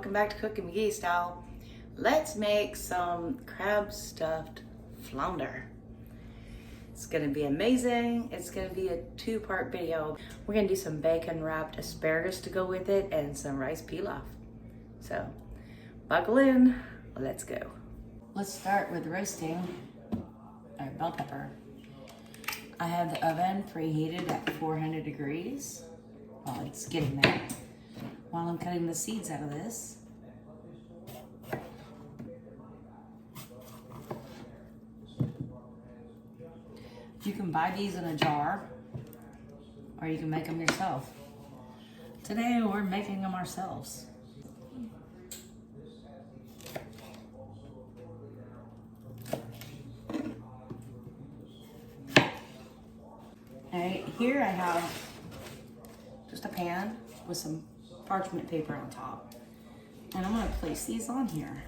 welcome back to Cooking McGee Style. Let's make some crab stuffed flounder. It's gonna be amazing. It's gonna be a two-part video. We're gonna do some bacon wrapped asparagus to go with it and some rice pilaf. So buckle in, let's go. Let's start with roasting our bell pepper. I have the oven preheated at 400 degrees. Well, it's getting there. While I'm cutting the seeds out of this. You can buy these in a jar, or you can make them yourself. Today, we're making them ourselves. All right, here I have just a pan with some parchment paper on top. And I'm gonna place these on here.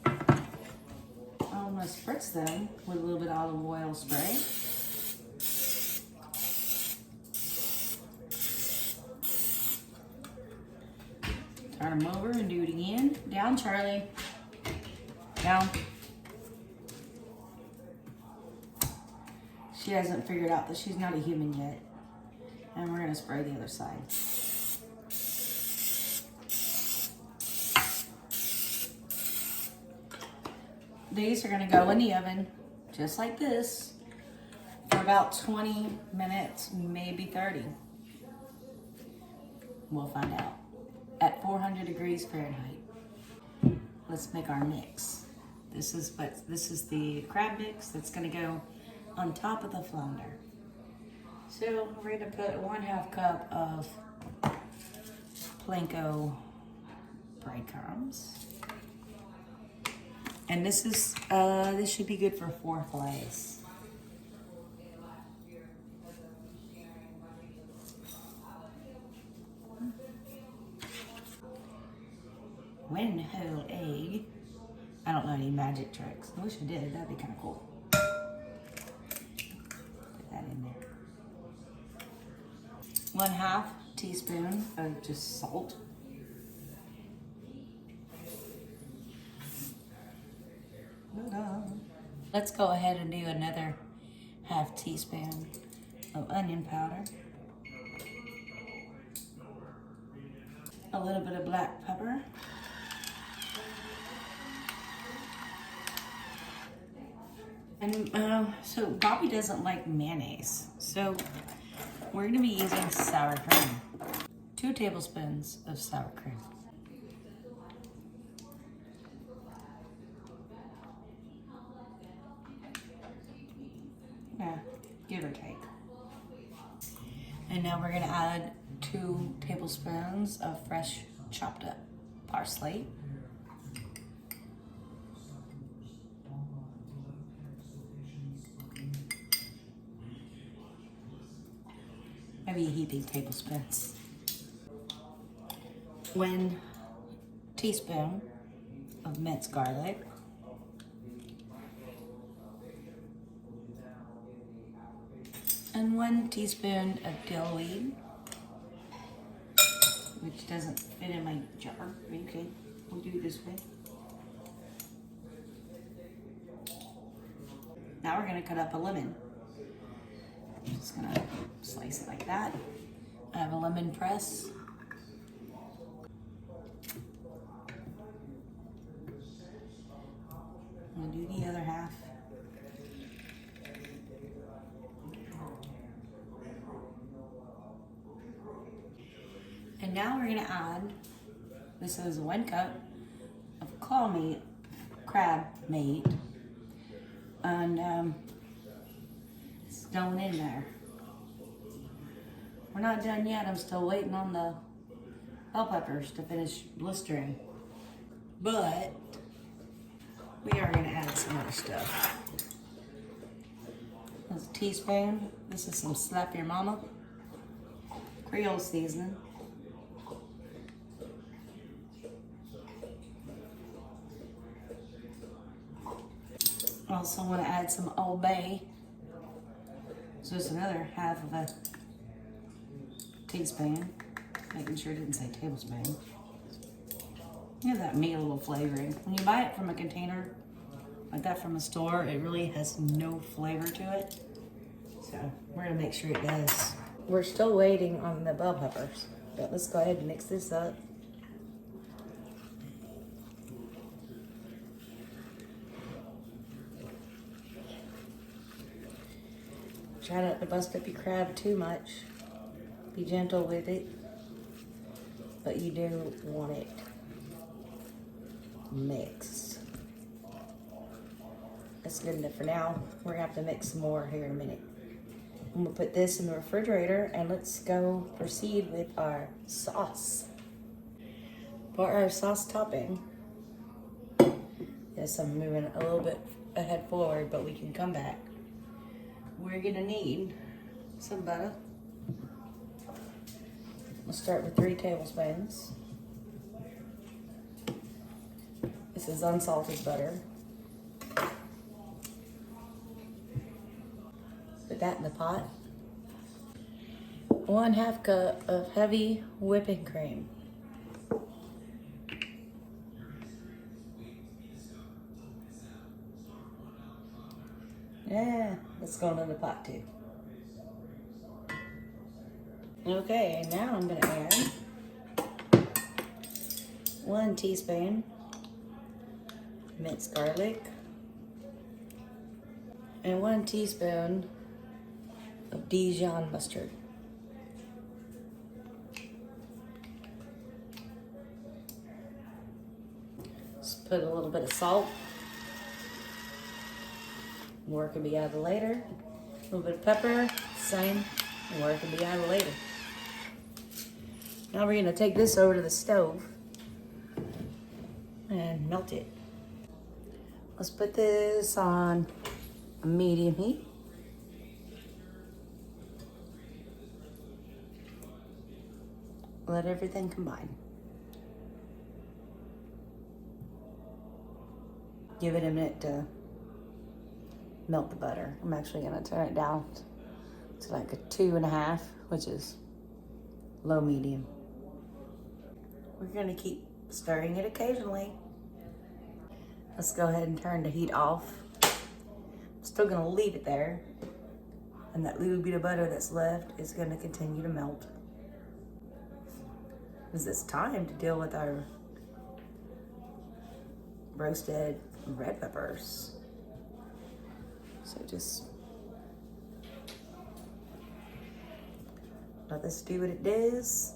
I'm gonna spritz them with a little bit of olive oil spray. Turn them over and do it again. Down, Charlie. Down. She hasn't figured out that she's not a human yet. And we're gonna spray the other side. These are gonna go in the oven, just like this, for about 20 minutes, maybe 30. We'll find out. At 400 degrees Fahrenheit. Let's make our mix. This is the crab mix that's gonna go on top of the flounder. So we're gonna put 1/2 cup of panko breadcrumbs. And this should be good for 4 fillets. One whole egg. I don't know any magic tricks. I wish I did, that'd be kind of cool. In there. 1/2 teaspoon of just salt. Let's go ahead and do another 1/2 teaspoon of onion powder. A little bit of black pepper. And so Bobby doesn't like mayonnaise, so we're gonna be using sour cream. 2 tablespoons of sour cream. Yeah, give or take. And now we're gonna add 2 tablespoons of fresh chopped up parsley. Maybe a heaping tablespoons. 1 teaspoon of minced garlic. And 1 teaspoon of dill weed, which doesn't fit in my jar. Okay, we'll do it this way. Now we're gonna cut up a lemon. Just gonna slice it like that. I have a lemon press. I'm gonna do the other half. And now we're gonna add, this is 1 cup of crab meat. And it's going in there. We're not done yet. I'm still waiting on the bell peppers to finish blistering. But we are gonna add some other stuff. That's a teaspoon. This is some Slap Your Mama Creole seasoning. I also want to add some Old Bay. So it's another half of a teaspoon, making sure it didn't say tablespoon. Give that meat a little flavoring. When you buy it from a container like that from a store, it really has no flavor to it. So we're gonna make sure it does. We're still waiting on the bell peppers, but let's go ahead and mix this up. Try not to bust up your crab too much. Be gentle with it, but you do want it mixed. That's good enough for now. We're gonna have to mix some more here in a minute. I'm gonna put this in the refrigerator and let's go proceed with our sauce. For our sauce topping, yes, I'm moving a little bit ahead forward, but we can come back. We're gonna need some butter. We'll start with 3 tablespoons. This is unsalted butter. Put that in the pot. 1/2 cup of heavy whipping cream. Yeah, let's go into the pot too. Okay, now I'm gonna add 1 teaspoon minced garlic and 1 teaspoon of Dijon mustard. Just put a little bit of salt. More can be added later. A little bit of pepper, same. More can be added later. Now we're gonna take this over to the stove and melt it. Let's put this on a medium heat. Let everything combine. Give it a minute to melt the butter. I'm actually gonna turn it down to like a 2.5, which is low medium. We're gonna keep stirring it occasionally. Let's go ahead and turn the heat off. I'm still gonna leave it there, and that little bit of butter that's left is gonna continue to melt. Because it's time to deal with our roasted red peppers. So just let this do what it does.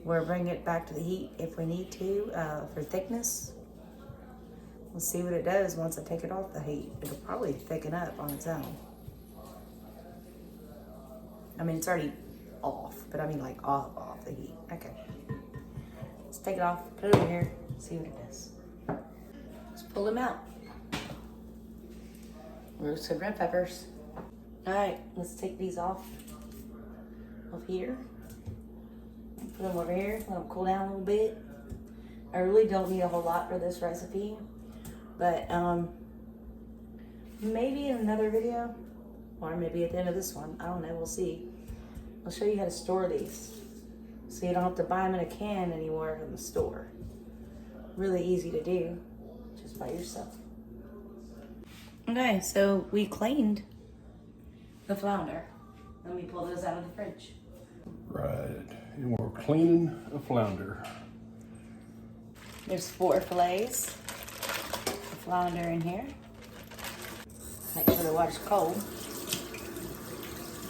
We'll bring it back to the heat if we need to for thickness. We'll see what it does once I take it off the heat. It'll probably thicken up on its own. I mean, it's already off, but I mean like off the heat. Okay. Let's take it off, put it over here, see what it does. Let's pull them out. Roasted red peppers. All right, let's take these off of here. Put them over here, let them cool down a little bit. I really don't need a whole lot for this recipe, but maybe in another video, or maybe at the end of this one, I don't know, we'll see. I'll show you how to store these, so you don't have to buy them in a can anymore from the store. Really easy to do, just by yourself. Okay, so we cleaned the flounder. Let me pull those out of the fridge. Right, and we're cleaning a flounder. There's 4 fillets of flounder in here. Make sure the water's cold.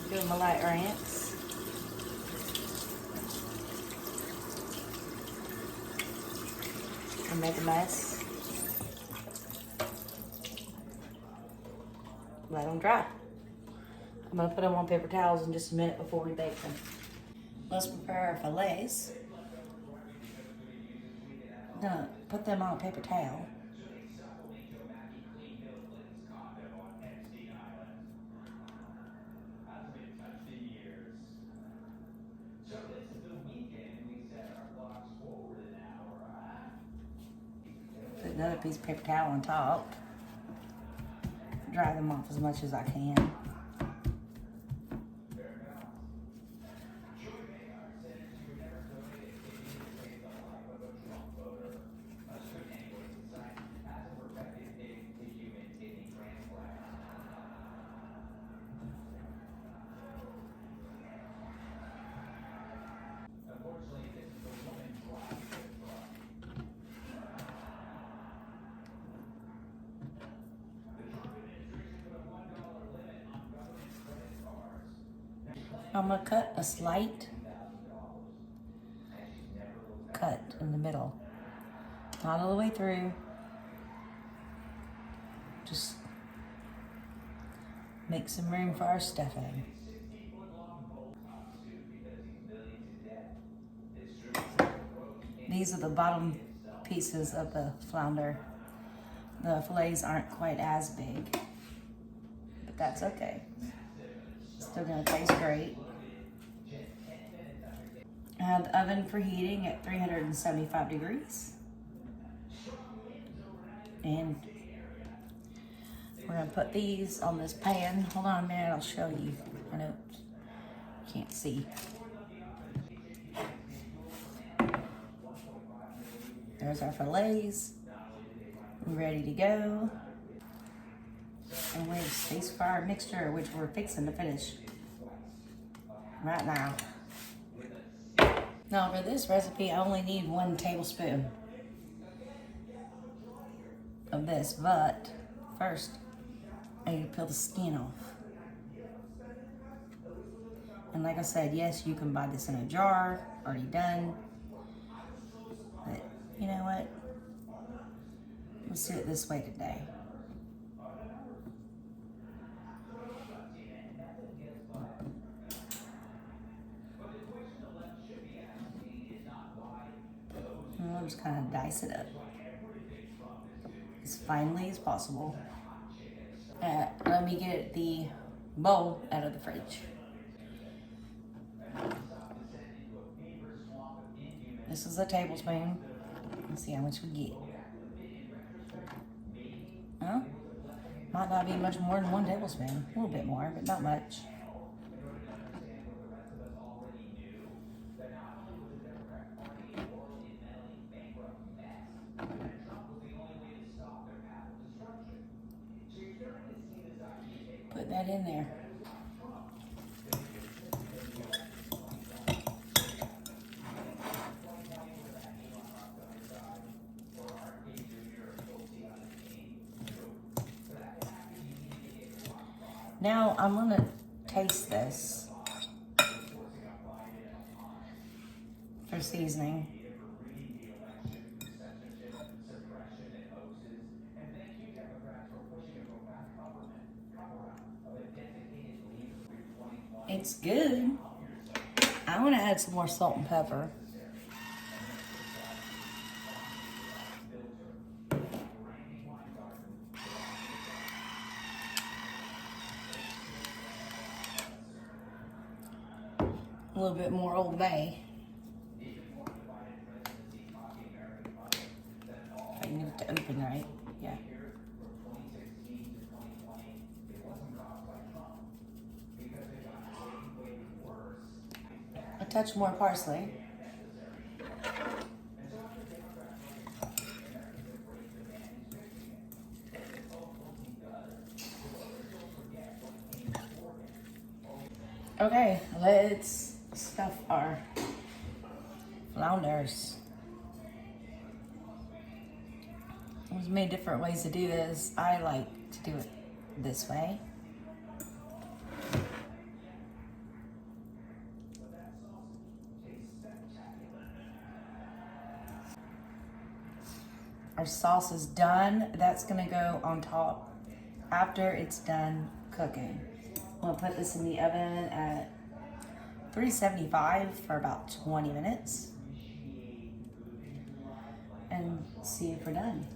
Give them a light rinse. And make a mess. Let them dry. I'm gonna put them on paper towels in just a minute before we bake them. Let's prepare our fillets. I'm gonna put them on a paper towel. Put another piece of paper towel on top. Dry them off as much as I can. I'm gonna cut a slight cut in the middle. Not all the way through. Just make some room for our stuffing. These are the bottom pieces of the flounder. The fillets aren't quite as big, but that's okay. Still gonna taste great. I have the oven preheating at 375 degrees. And we're gonna put these on this pan. Hold on a minute, I'll show you. I know you can't see. There's our fillets, ready to go. And we're space for our mixture, which we're fixing to finish right now. Now for this recipe, I only need 1 tablespoon of this, but first I need to peel the skin off. And like I said, yes, you can buy this in a jar, already done. But you know what? Let's do it this way today. And we'll just kind of dice it up as finely as possible. Let me get the bowl out of the fridge. This is a tablespoon. Let's see how much we get. Huh? Might not be much more than 1 tablespoon. A little bit more, but not much. Put that in there. Now I'm gonna taste this for seasoning. It's good. I want to add some more salt and pepper. A little bit more Old Bay. I need it to open right. Yeah. A touch more parsley. Okay, let's stuff our flounders. There's many different ways to do this. I like to do it this way. Our sauce is done. That's gonna go on top after it's done cooking. I'm gonna put this in the oven at 375 for about 20 minutes and see if we're done.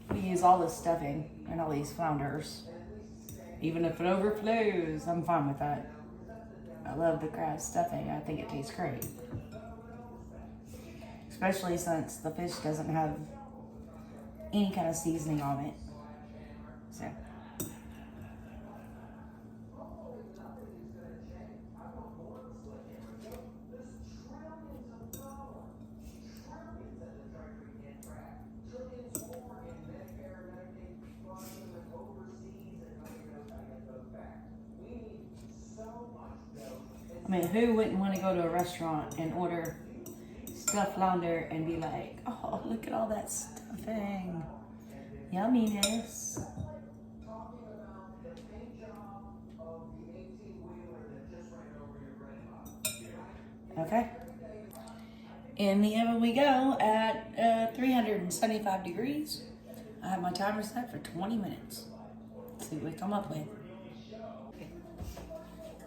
We use all this stuffing and all these flounders. Even if it overflows, I'm fine with that. I love the crab stuffing. I think it tastes great. Especially since the fish doesn't have any kind of seasoning on it. So. I mean, who wouldn't want to go to a restaurant and order stuffed flounder and be like, oh, look at all that stuffing. Yumminess. Okay. In the oven we go at 375 degrees. I have my timer set for 20 minutes. Let's see what we come up with.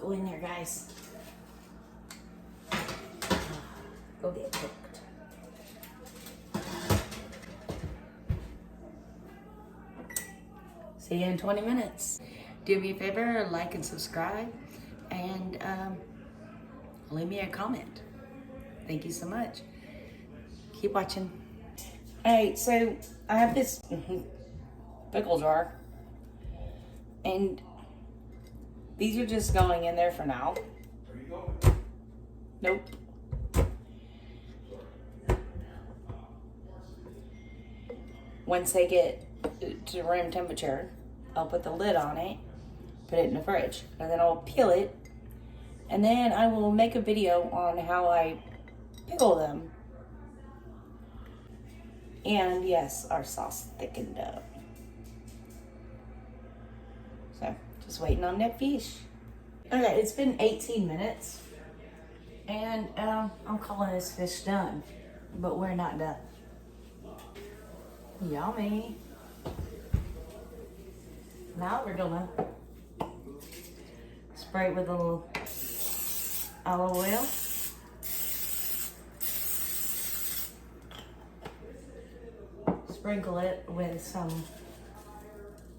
Go in there, guys. Go get cooked. See you in 20 minutes. Do me a favor, like and subscribe, and leave me a comment. Thank you so much. Keep watching. Alright, so I have this pickle jar, and these are just going in there for now. Nope. Once they get to room temperature, I'll put the lid on it, put it in the fridge, and then I'll peel it, and then I will make a video on how I pickle them. And yes, our sauce thickened up. So, just waiting on that fish. Okay, it's been 18 minutes, and I'm calling this fish done, but we're not done. Yummy. Now we're gonna spray it with a little olive oil. Sprinkle it with some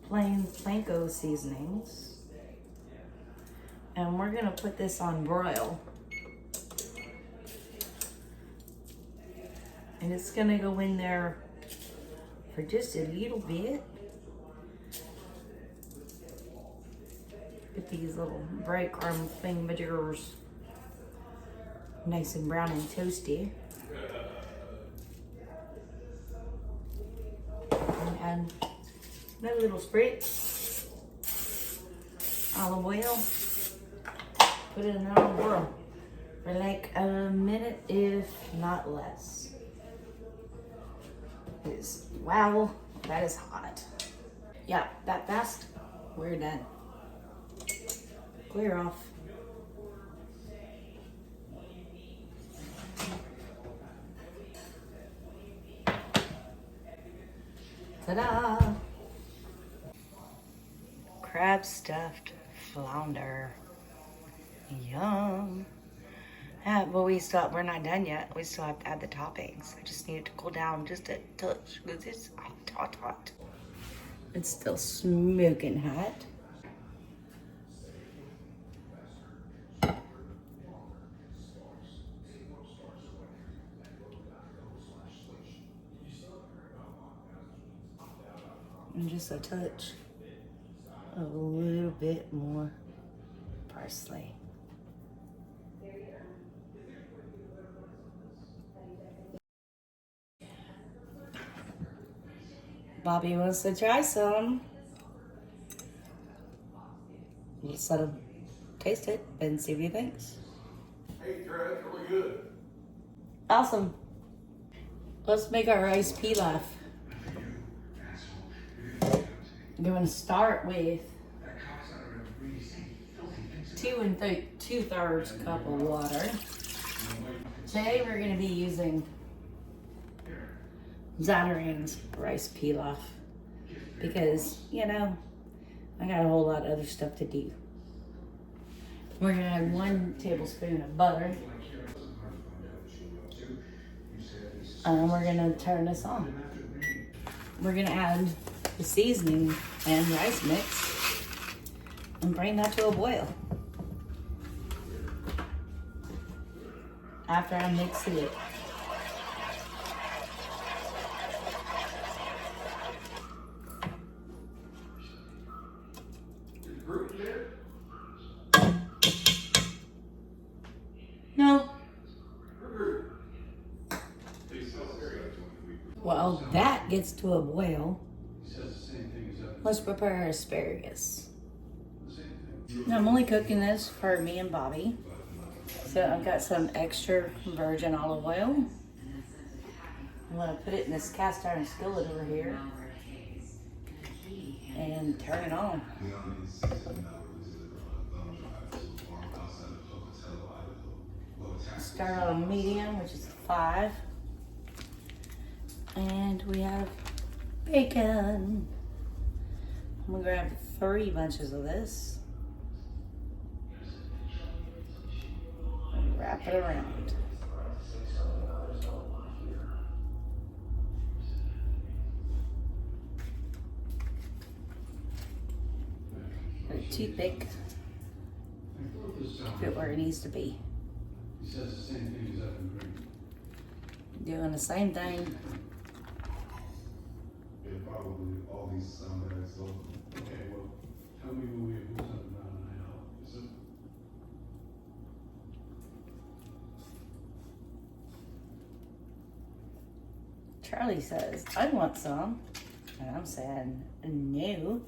plain panko seasonings. And we're gonna put this on broil. And it's gonna go in there for just a little bit. Get these little breadcrumb thingamajiggers nice and brown and toasty. And add another little spritz olive oil. Put it in the olive oil for like a minute, if not less. Wow, that is hot. Yeah, that fast, we're done. Clear off. Ta-da! Crab stuffed flounder. Yum. Well, we're not done yet. We still have to add the toppings. I just need it to cool down just a touch because it's hot. It's still smoking hot. And just a touch, a little bit more parsley. Bobby wants to try some. Let's let him taste it and see what he thinks. Hey, Trey, that's really good. Awesome. Let's make our rice pilaf. I'm going to start with 2 2/3 cup of water. Today we're going to be using Zatarain's rice pilaf because, you know, I got a whole lot of other stuff to do. We're going to add 1 tablespoon of butter. And we're going to turn this on. We're going to add the seasoning and rice mix and bring that to a boil. After I mix it. No. While that gets to a boil, let's prepare our asparagus. Now I'm only cooking this for me and Bobby. So I've got some extra virgin olive oil. I'm gonna put it in this cast iron skillet over here and turn it on. start on a medium, which is 5. And we have bacon. I'm gonna grab 3 bunches of this. And wrap it around. Put a toothpick. Put it where it needs to be. He says the same thing as up in green. Doing the same thing. Yeah, probably all these sound bad, so, okay, well, tell me when we move something down and I is it? Charlie says, I want some. And I'm saying, no.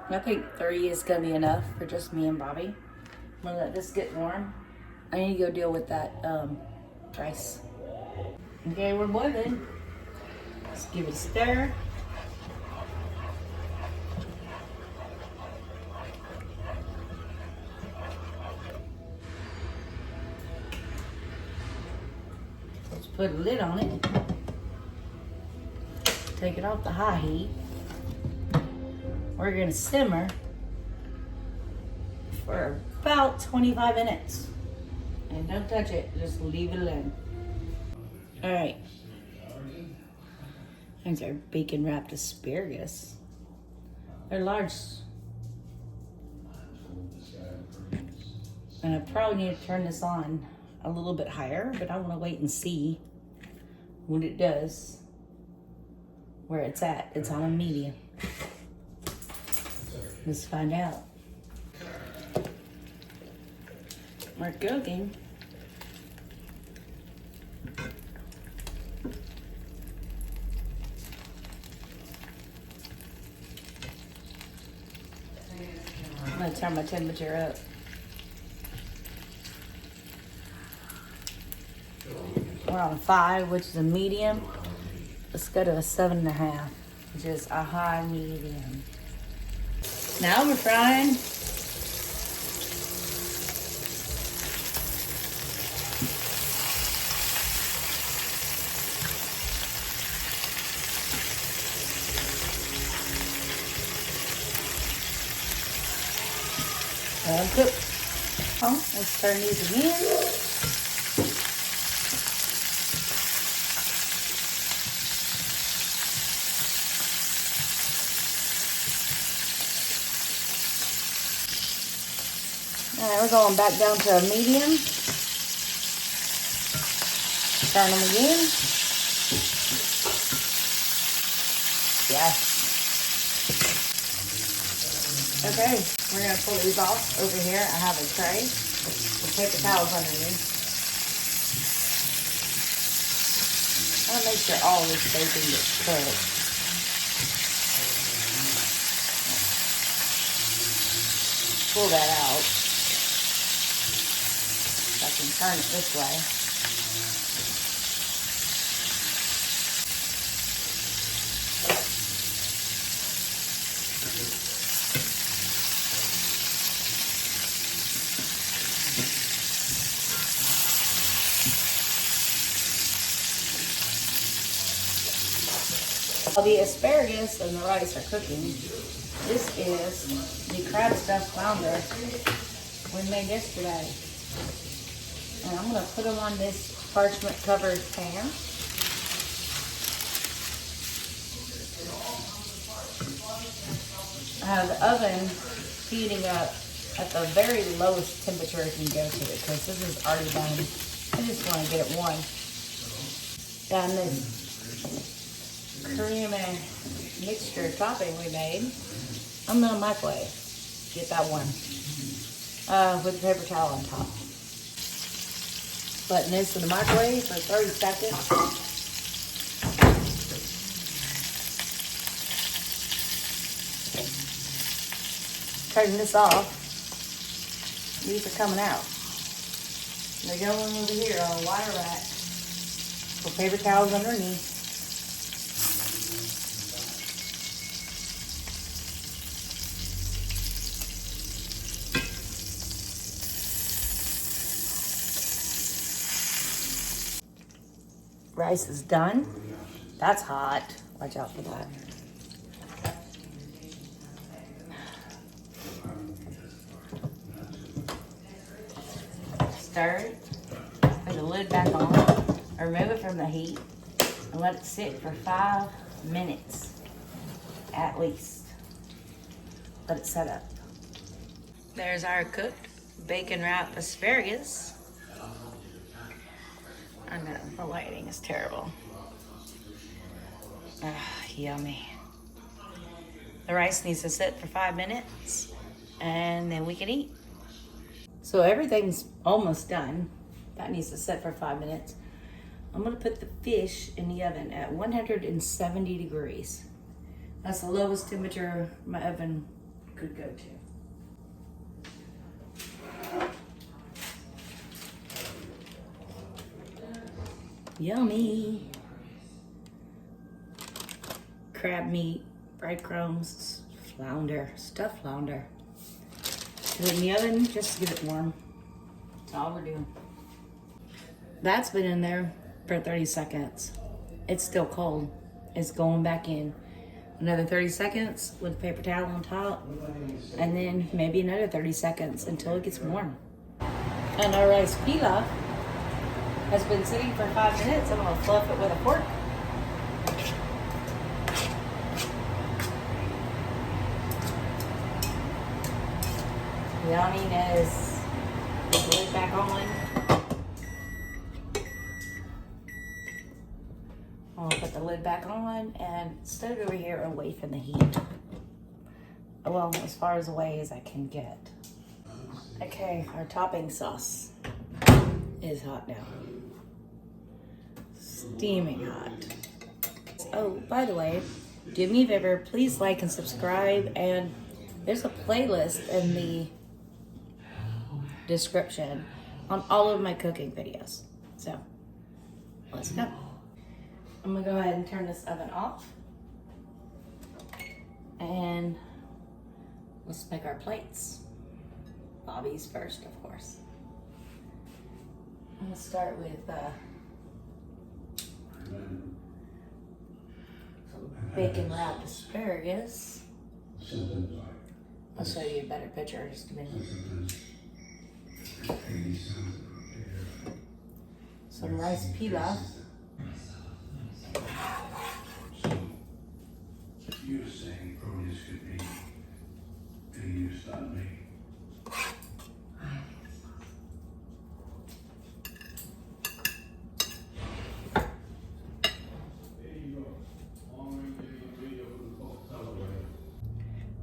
I think 3 is gonna be enough for just me and Bobby. I'm gonna let this get warm. I need to go deal with that rice. Okay, we're boiling. Let's give it a stir. Let's put a lid on it. Take it off the high heat. We're gonna simmer for about 25 minutes. And don't touch it, just leave it alone. All right. These are bacon wrapped asparagus. They're large. And I probably need to turn this on a little bit higher, but I wanna wait and see what it does. Where it's at, it's on a medium. Let's find out. We're cooking. I'm gonna turn my temperature up. We're on a 5, which is a medium. Let's go to a 7.5, which is a high medium. Now we're frying. Cook. Let's turn these again. Alright, we're going back down to a medium. Turn them again. Yes. Okay, we're going to pull these off. Over here, I have a tray with paper towels underneath. I want to make sure all this bacon gets cooked. Pull that out. I can turn it this way. While the asparagus and the rice are cooking, this is the crab stuffed flounder we made yesterday. And I'm going to put them on this parchment covered pan. I have the oven heating up at the very lowest temperature it can go to because this is already done. I just want to get it warm. And this creamy mixture topping we made, I'm going to microwave. Get that one with a paper towel on top. Putting this in the microwave for 30 seconds. Turning this off. These are coming out. They're going over here on a wire rack. With paper towels underneath. Rice is done. That's hot. Watch out for that. Stir it. Put the lid back on. Remove it from the heat and let it sit for 5 minutes at least. Let it set up. There's our cooked bacon wrapped asparagus. I know, the lighting is terrible. Yummy. The rice needs to sit for 5 minutes and then we can eat. So everything's almost done. That needs to sit for 5 minutes. I'm gonna put the fish in the oven at 170 degrees. That's the lowest temperature my oven could go to. Yummy. Crab meat, breadcrumbs, flounder, stuffed flounder. Put it in the oven just to get it warm. That's all we're doing. That's been in there for 30 seconds. It's still cold. It's going back in. Another 30 seconds with a paper towel on top. And then maybe another 30 seconds until it gets warm. And our rice pilaf has been sitting for 5 minutes. I'm gonna fluff it with a fork. Yumminess. Put the lid back on. I'll put the lid back on and set it over here away from the heat. Well, as far as away as I can get. Okay, our topping sauce is hot now. Steaming hot. Oh, by the way, do me a favor, please like and subscribe, and there's a playlist in the description on all of my cooking videos. So, let's go. I'm gonna go ahead and turn this oven off. And let's make our plates. Bobby's first, of course. I'm gonna start with some bacon wrapped asparagus. I'll show you a better picture in just a minute. Some rice pilaf. You're saying produce could be being used on me.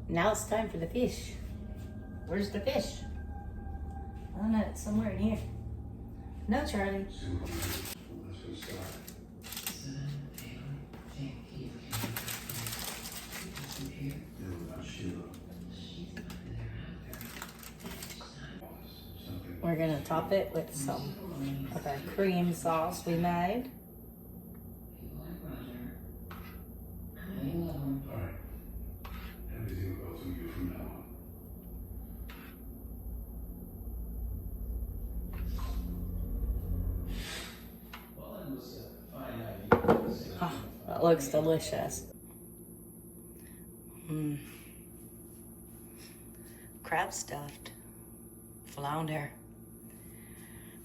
Now it's time for the fish. Where's the fish? I don't know, it's somewhere in here. No, Charlie. We're gonna top it with some of our cream sauce we made. Alright. Everything will go through you from now on. Oh, that looks delicious. Crab stuffed flounder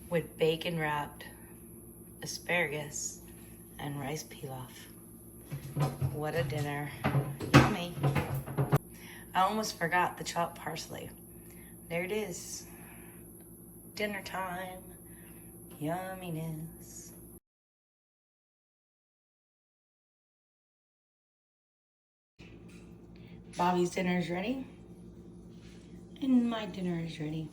with bacon wrapped asparagus and rice pilaf. What a dinner. Yummy. I almost forgot the chopped parsley. There it is. Dinner time. Yumminess. Bobby's dinner is ready. And my dinner is ready.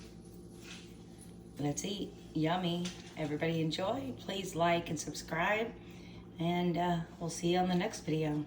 let's eat. Yummy. Everybody enjoy. Please like and subscribe. And we'll see you on the next video.